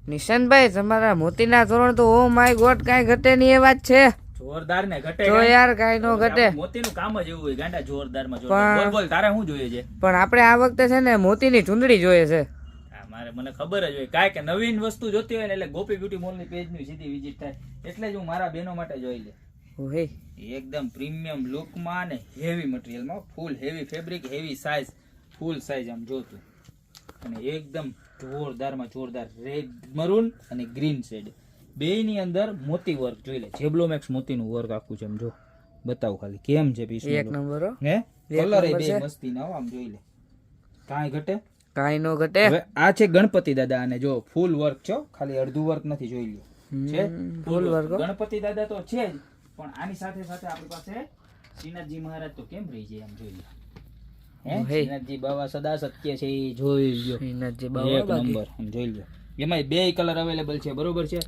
નિશાંતભાઈ તમારા મોતીના તોરણ તો ઓ માય ગોડ કાંઈ ઘટે નહીં એ વાત છે. જોરદાર ને ઘટે તો યાર કાંઈ નો ઘટે. મોતીનું કામ જ એવું હોય ગાંડા જોરદાર માં જોરદાર. બોલ બોલ તારે શું જોઈએ છે? પણ આપણે આ વખતે છે ને મોતીની ચૂંદડી જોઈએ છે. મારે મને ખબર જ હોય કાંઈ કે નવીન વસ્તુ જોતી હોય ને એટલે ગોપી બ્યુટી મોલ ની પેજ ની સીધી વિઝિટ થાય એટલે જ હું મારા બહેનો માટે જોઈ લે. ઓહે એકદમ પ્રીમિયમ લુકમાં ને હેવી મટીરિયલમાં full heavy fabric heavy size full size આમ જોતું અને એકદમ જોરદારમાં જોરદાર રેડ મરૂન અને ગ્રીન શેડ બેયની અંદર મોતી વર્ક જોઈ લે. જેબ્લોમેક્સ મોતીનું વર્ક આખું છે. આમ જો બતાવું ખાલી કેમ છે પીસ. એક નંબર હો. હે કલર એ બે મસ્તી ના આમ જોઈ લે કાંઈ ઘટે કાંઈ નો ઘટે. હવે આ છે ગણપતિ દાદા અને જો ફૂલ વર્ક છે ખાલી અડધું વર્ક નથી જોઈ લ્યો છે ફૂલ વર્ક. ગણપતિ દાદા તો છે જ પણ આની સાથે સાથે આપણી પાસે શ્રીનાથજી મહારાજ તો કેમ રહી જાય આમ જોઈ લો. શ્રીનાથજી બાવા સદા સત્ય છે એ જોઈ લ્યો. શ્રીનાથજી એક બાવા નંબર જોઈ લ્યો. એમાં બે કલર અવેલેબલ છે બરોબર છે.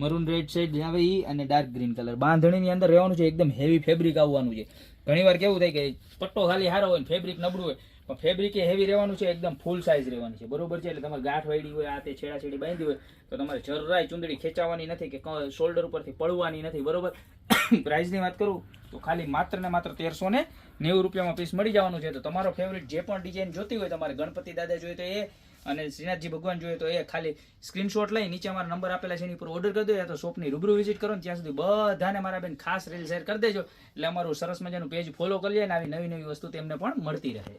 મરૂન રેડ શેડ આવે ઈ અને ડાર્ક ગ્રીન કલર. બાંધણીની અંદર રહેવાનું છે એકદમ હેવી ફેબ્રિક આવવાનું છે. ઘણીવાર કેવું થાય કે પટ્ટો ખાલી સારો હોય ને ફેબ્રિક નબળું હોય પણ ફેબ્રિક એ હેવી રહેવાનું છે એકદમ ફૂલ સાઇઝ રહેવાની છે બરોબર છે. એટલે તમારે ગાંઠ વાળી હોય આ તે છેડાછેડી બાંધી હોય તો તમારે જરાય ચુંદડી ખેંચાવાની નથી કે શોલ્ડર ઉપરથી પડવાની નથી બરોબર. પ્રાઇસની વાત કરું તો ખાલી માત્ર ને માત્ર 1390 રૂપિયામાં પીસ મળી જવાનું છે. તો તમારો ફેવરિટ જે પણ ડિઝાઇન જોતી હોય તમારે ગણપતિ દાદા જોઈએ તો એ અને શ્રીનાથજી ભગવાન જોઈએ તો એ ખાલી સ્ક્રીનશોટ લઈ નીચે અમારા નંબર આપેલા છે એની ઉપર ઓર્ડર કરી દો યા તો શોપની રૂબરૂ વિઝિટ કરો ને ત્યાં સુધી બધાને મારા બેન ખાસ રીલ શેર કરી દેજો એટલે અમારું સરસ મજાનું પેજ ફોલો કરી લે ને આવી નવી નવી વસ્તુ તેમને પણ મળતી રહે.